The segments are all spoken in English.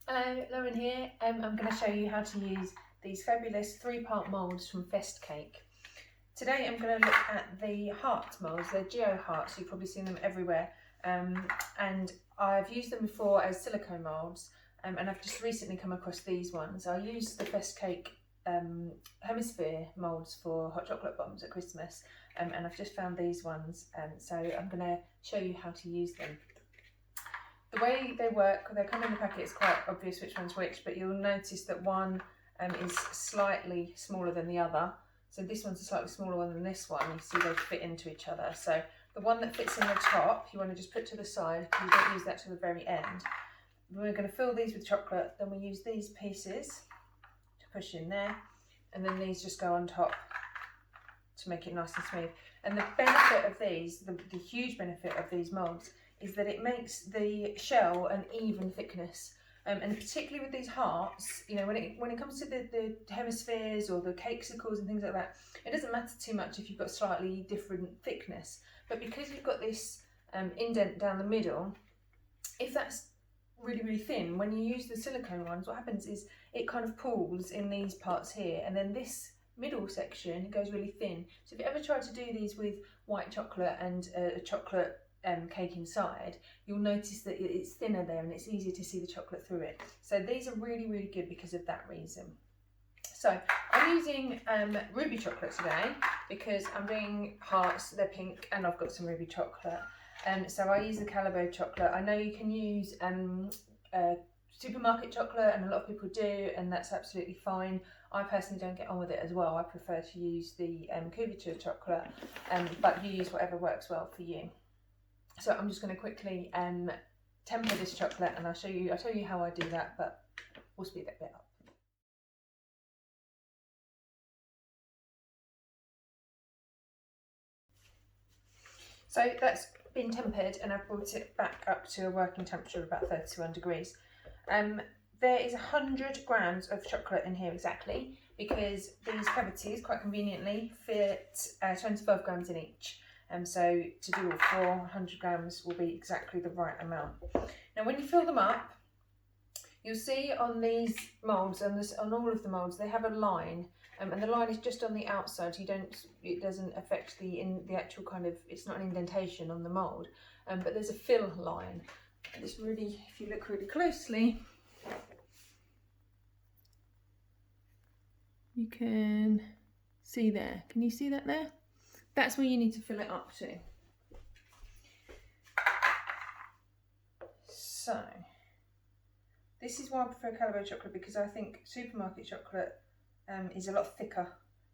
Hello, Lauren here. I'm going to show you how to use these fabulous 3-part moulds from Fest Cake. Today I'm going to look at the heart moulds. They're geo hearts, you've probably seen them everywhere, and I've used them before as silicone moulds, and I've just recently come across these ones. I used the Fest Cake hemisphere moulds for hot chocolate bombs at Christmas, and I've just found these ones, so I'm going to show you how to use them. The way they work, they come in the packet, it's quite obvious which one's which, but you'll notice that one is slightly smaller than the other. So this one's a slightly smaller one than this one. You see they fit into each other. So the one that fits in the top, you want to just put to the side, because you don't use that to the very end. We're going to fill these with chocolate, then we use these pieces to push in there, and then these just go on top to make it nice and smooth. And the benefit of these, the huge benefit of these moulds, is that it makes the shell an even thickness, and particularly with these hearts, you know, when it comes to the hemispheres or the cakesicles and things like that, it doesn't matter too much if you've got slightly different thickness, but because you've got this indent down the middle, if that's really thin, when you use the silicone ones, what happens is it kind of pulls in these parts here, and then this middle section goes really thin. So if you ever try to do these with white chocolate and a chocolate cake inside, you'll notice that it's thinner there and it's easier to see the chocolate through it. So these are really good because of that reason. So I'm using ruby chocolate today because I'm doing hearts, they're pink, and I've got some ruby chocolate. So I use the Calabo chocolate. I know you can use supermarket chocolate, and a lot of people do, and that's absolutely fine. I personally don't get on with it as well. I prefer to use the couverture chocolate, but you use whatever works well for you. So I'm just going to quickly temper this chocolate, and I'll tell you how I do that, but we'll speed that bit up. So that's been tempered, and I've brought it back up to a working temperature of about 31 degrees. There is 100 grams of chocolate in here exactly, because these cavities quite conveniently fit 25 grams in each. So to do all four, 100 grams will be exactly the right amount. Now when you fill them up, you'll see on these moulds, on all of the moulds, they have a line, and the line is just on the outside. It doesn't affect the actual kind of, it's not an indentation on the mould, but there's a fill line. And it's really, if you look really closely, you can see there. Can you see that there? That's where you need to fill it up to. So, this is why I prefer Calabo chocolate, because I think supermarket chocolate is a lot thicker,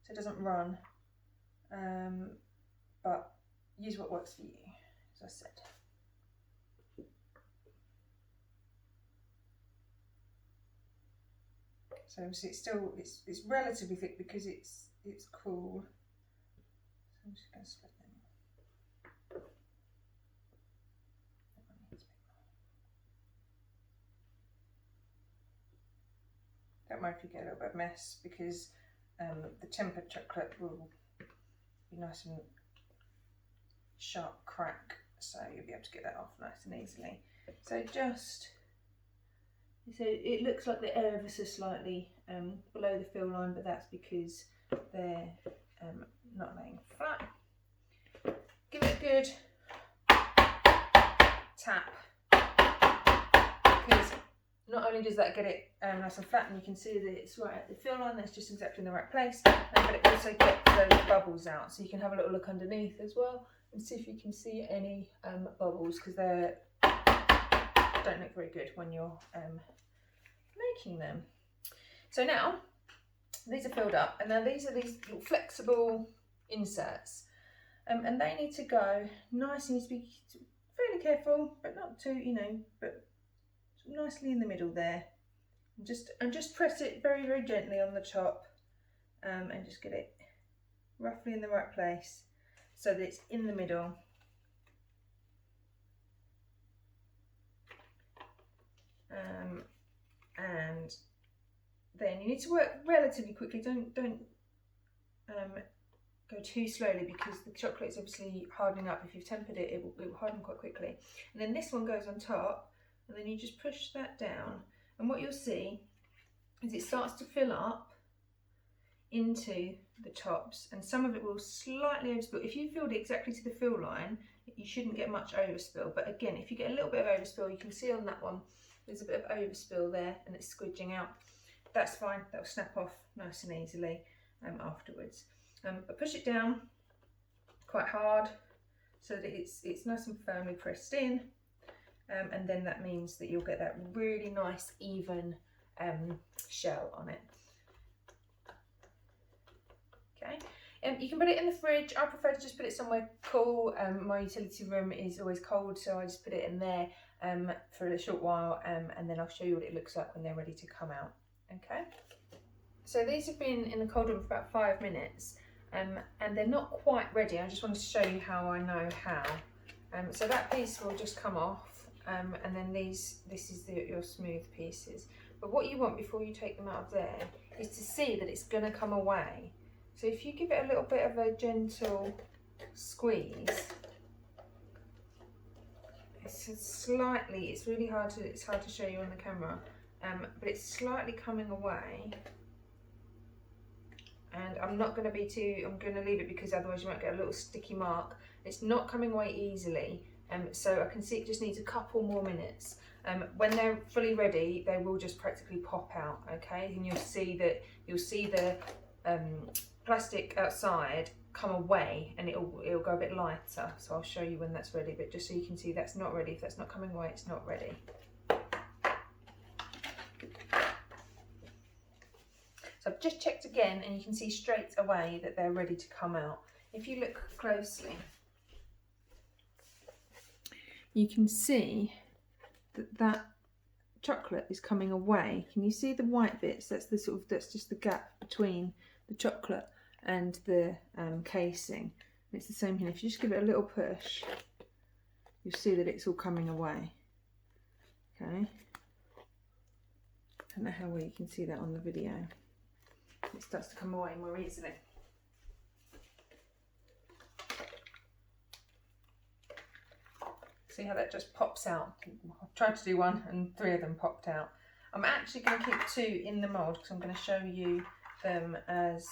so it doesn't run. But use what works for you, as I said. So obviously it's relatively thick because it's cool. So I'm just going to split them. Don't worry if you get a little bit of mess, because the tempered chocolate will be nice and sharp crack, so you'll be able to get that off nice and easily. So it looks like they're ever so slightly below the fill line, but that's because they're not laying flat. Give it a good tap, because not only does that get it nice and flat, and you can see that it's right at the fill line, that's just exactly in the right place, but it also gets those bubbles out, so you can have a little look underneath as well and see if you can see any bubbles, because they don't look very good when you're making them. So now these are filled up, and now these are these little flexible inserts, and they need to go nice, and you need to be fairly careful, but not too, but nicely in the middle there, and just press it very gently on the top, and just get it roughly in the right place so that it's in the middle. And then you need to work relatively quickly. Don't go too slowly, because the chocolate is obviously hardening up. If you've tempered it, it will harden quite quickly. And then this one goes on top, and then you just push that down, And what you'll see is it starts to fill up into the tops, and some of it will slightly overspill. If you filled it exactly to the fill line, you shouldn't get much overspill. But again, if you get a little bit of overspill, you can see on that one, there's a bit of overspill there and it's squidging out. That's fine, that'll snap off nice and easily afterwards. But push it down quite hard so that it's nice and firmly pressed in, and then that means that you'll get that really nice even shell on it. Okay, you can put it in the fridge. I prefer to just put it somewhere cool. My utility room is always cold, so I just put it in there for a short while, and then I'll show you what it looks like when they're ready to come out. Okay, so these have been in the cold room for about 5 minutes, and they're not quite ready. I just wanted to show you how I know how. So that piece will just come off, and then this is your smooth pieces. But what you want before you take them out of there is to see that it's going to come away. So if you give it a little bit of a gentle squeeze, it's really hard to show you on the camera, but it's slightly coming away. And I'm going to leave it because otherwise you might get a little sticky mark. It's not coming away easily, so I can see it just needs a couple more minutes. When they're fully ready, they will just practically pop out, okay? And you'll see the plastic outside come away, and it'll go a bit lighter. So I'll show you when that's ready, but just so you can see that's not ready. If that's not coming away, it's not ready. So I've just checked again, and you can see straight away that they're ready to come out. If you look closely, you can see that chocolate is coming away. Can you see the white bits? That's just the gap between the chocolate and the casing. And it's the same here. If you just give it a little push, you'll see that it's all coming away. Okay. I don't know how well you can see that on the video. It starts to come away more easily. See how that just pops out? I've tried to do one and 3 of them popped out. I'm actually going to keep 2 in the mould because I'm going to show you them as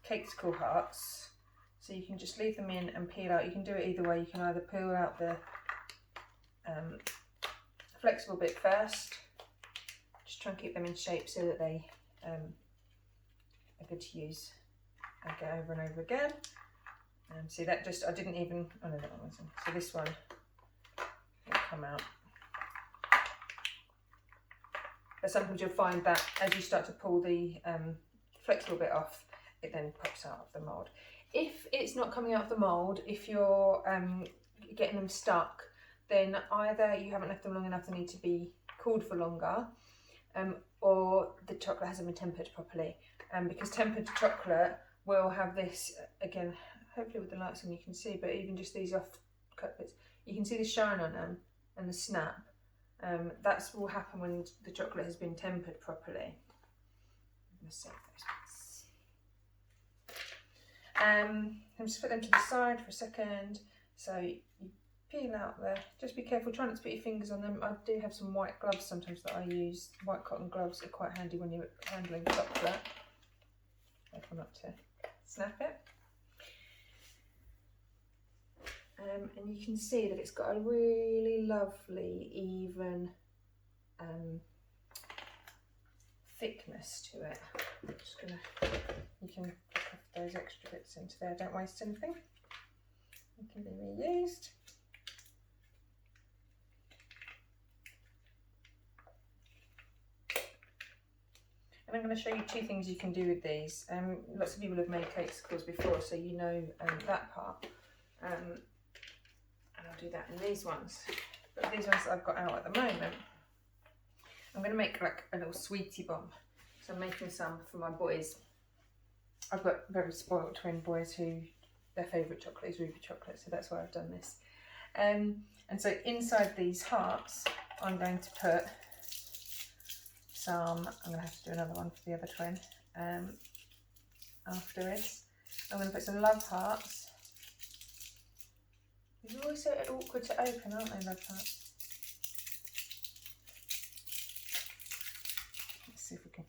cakesicle hearts. So you can just leave them in and peel out. You can do it either way. You can either peel out the flexible bit first. Just try and keep them in shape so that they are good to use again over and over again. See that I didn't even, oh no, that one wasn't. So this one will come out. But sometimes you'll find that as you start to pull the flexible bit off, it then pops out of the mould. If it's not coming out of the mould, if you're getting them stuck, then either you haven't left them long enough, they need to be cooled for longer, or the chocolate hasn't been tempered properly. Because tempered chocolate will have this, again, hopefully with the lights on you can see, but even just these off cut bits, you can see the shine on them and the snap. That will happen when the chocolate has been tempered properly. I'm going to save those bits. I'll just put them to the side for a second. So you peel out just be careful, try not to put your fingers on them. I do have some white gloves sometimes that I use. White cotton gloves are quite handy when you're handling chocolate. Careful not to snap it. And you can see that it's got a really lovely, even thickness to it. I'm just you can pick off those extra bits into there, don't waste anything. It can be reused. And I'm going to show you 2 things you can do with these. Lots of people have made cakesicles before, so you know that part. And I'll do that in these ones. But these ones that I've got out at the moment, I'm going to make like a little sweetie bomb. So I'm making some for my boys. I've got very spoiled twin boys who their favourite chocolate is ruby chocolate, so that's why I've done this. And so inside these hearts, I'm going to put some, I'm going to have to do another one for the other twin after this. I'm going to put some love hearts. These are always so awkward to open, aren't they, love hearts?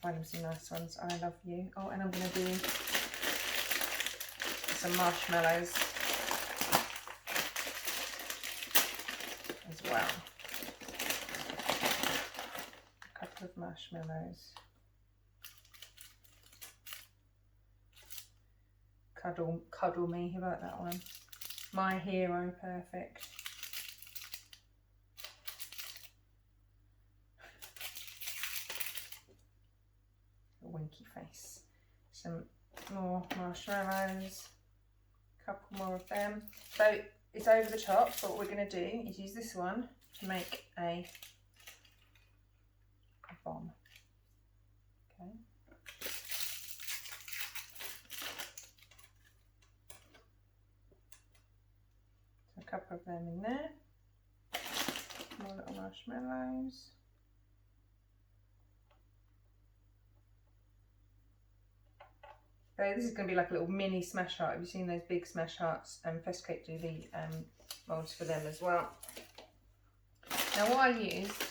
find them some nice ones. I love you. Oh, and I'm going to do some marshmallows as well. A couple of marshmallows. Cuddle me, who like that one? My hero, perfect. A winky face. Some more marshmallows. A couple more of them. So it's over the top, but what we're going to do is use this one to make a bomb. Okay. So a couple of them in there. More little marshmallows. So this is going to be like a little mini smash heart. Have you seen those big smash hearts? Fest Cake do the moulds for them as well. Now what I used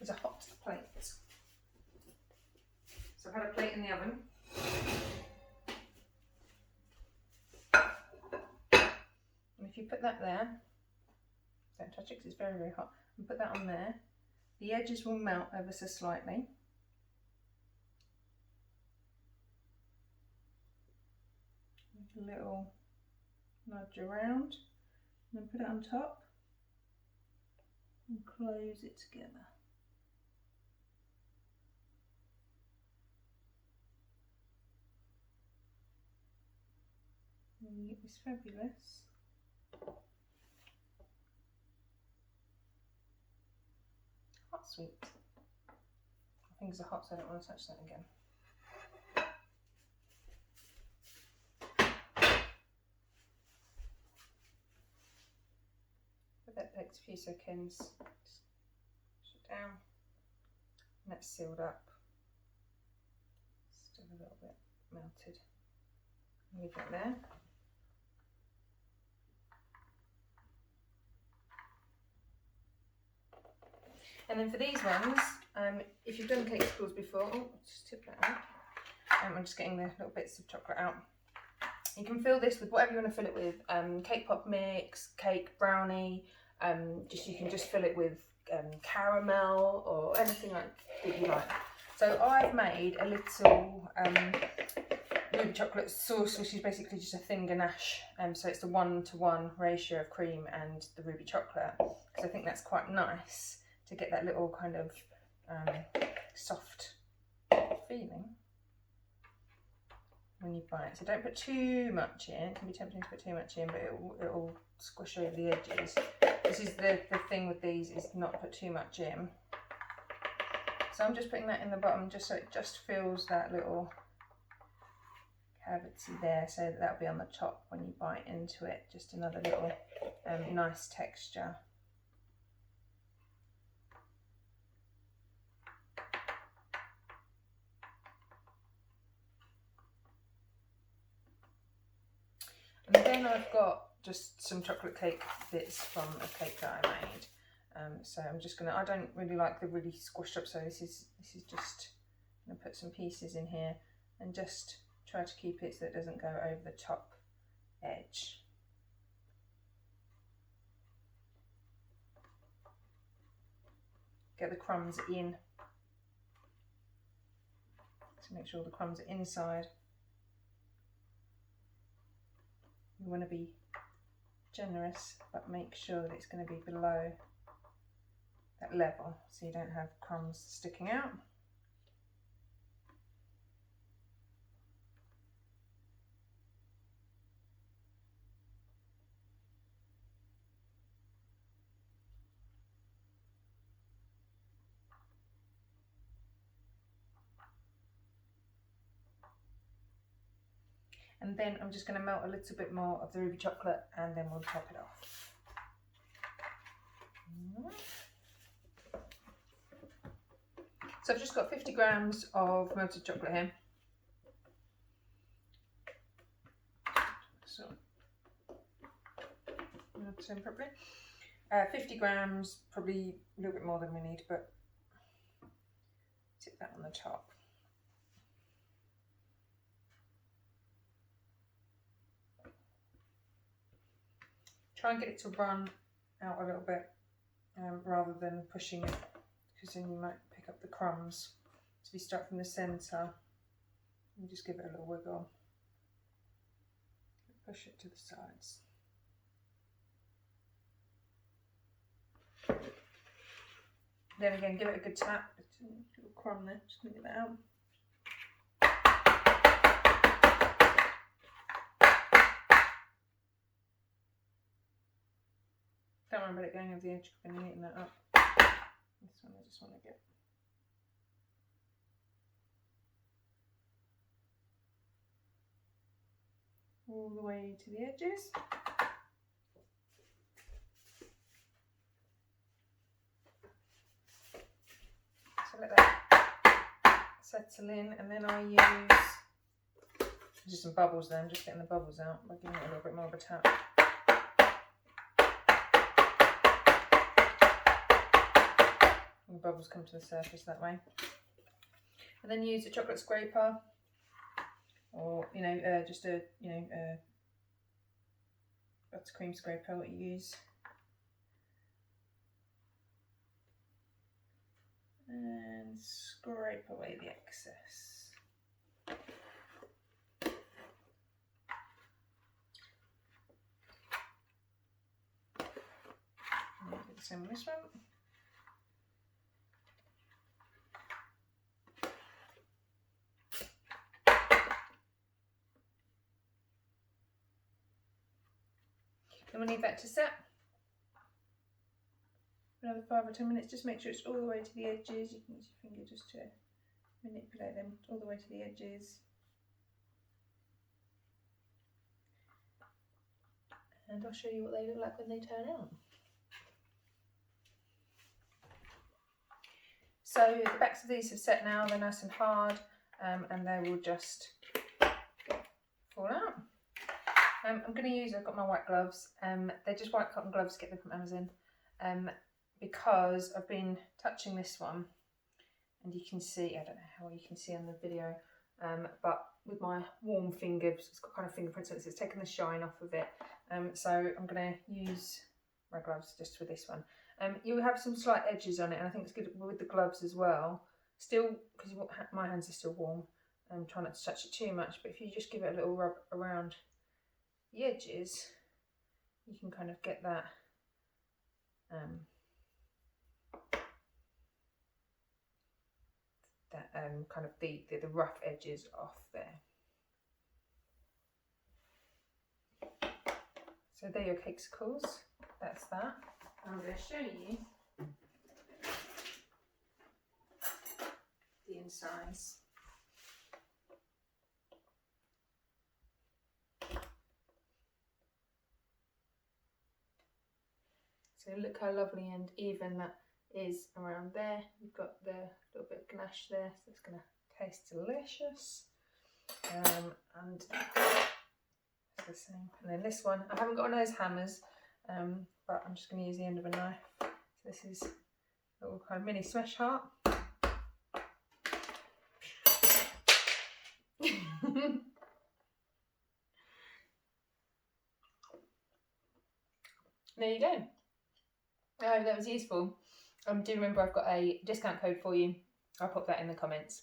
was a hot plate. So I've had a plate in the oven. And if you put that there, don't touch it because it's very, very hot, and put that on there, the edges will melt ever so slightly. A little nudge around, and then put it on top and close it together. And you get this fabulous hot sweet. My fingers are hot, so I don't want to touch that again. That takes a few seconds. Just push it down, and that's sealed up. Still a little bit melted. Leave that there. And then for these ones, if you've done cake spools before, just tip that out. I'm just getting the little bits of chocolate out. You can fill this with whatever you want to fill it with. Cake pop mix, cake brownie. You can just fill it with caramel or anything like that you like. So I've made a little ruby chocolate sauce, which is basically just a thin ganache. So it's the 1-to-1 ratio of cream and the ruby chocolate. Because I think that's quite nice to get that little kind of soft feeling when you bite it. So don't put too much in. It can be tempting to put too much in, but it'll squish over the edges. This is the thing with these, is not put too much in. So I'm just putting that in the bottom just so it just fills that little cavity there, so that'll be on the top when you bite into it. Just another little nice texture. And then I've got just some chocolate cake bits from a cake that I made. So I'm just gonna, I don't really like the really squished up, so this is just gonna put some pieces in here and just try to keep it so it doesn't go over the top edge. Get the crumbs in. So make sure the crumbs are inside. You want to be generous, but make sure that it's going to be below that level so you don't have crumbs sticking out. And then I'm just going to melt a little bit more of the ruby chocolate and then we'll top it off. So I've just got 50 grams of melted chocolate here. So, melt in properly. 50 grams, probably a little bit more than we need, but Tip that on the top. Try and get it to run out a little bit rather than pushing it, because then you might pick up the crumbs. So if you start from the centre, you just give it a little wiggle. Push it to the sides. Then again, give it a good tap. A little crumb there, just gonna get that out. Don't worry about it going over the edge when you're eating that up. This one I just want to get. All the way to the edges. So let that settle in, and then I use just some bubbles there. I'm just getting the bubbles out by giving it a little bit more of a tap. And bubbles come to the surface that way. And then use a chocolate scraper, or just a buttercream scraper, what you use. And scrape away the excess. And do the same on this one. Then we'll leave that to set. Another 5 or 10 minutes. Just make sure it's all the way to the edges. You can use your finger just to manipulate them all the way to the edges. And I'll show you what they look like when they turn out. So the backs of these have set now. They're nice and hard, and they will just fall out. I'm going to use, I've got my white gloves. They're just white cotton gloves, get them from Amazon. Because I've been touching this one, and you can see, I don't know how you can see on the video, but with my warm fingers, it's got kind of fingerprints on it, so it's taken the shine off of it. So I'm going to use my gloves just for this one. You have some slight edges on it, and I think it's good with the gloves as well. Still, because my hands are still warm, try not to touch it too much, but if you just give it a little rub around the edges, you can kind of get that kind of the rough edges off there. So there are your cakesicles. That's that. I'm going to show you the insides. So look how lovely and even that is around there. You've got the little bit of ganache there, so it's going to taste delicious. And it's the same. And then this one, I haven't got one of those hammers, but I'm just going to use the end of a knife. So this is a little kind of mini smash heart. There you go. I hope that was useful. Do remember I've got a discount code for you. I'll pop that in the comments.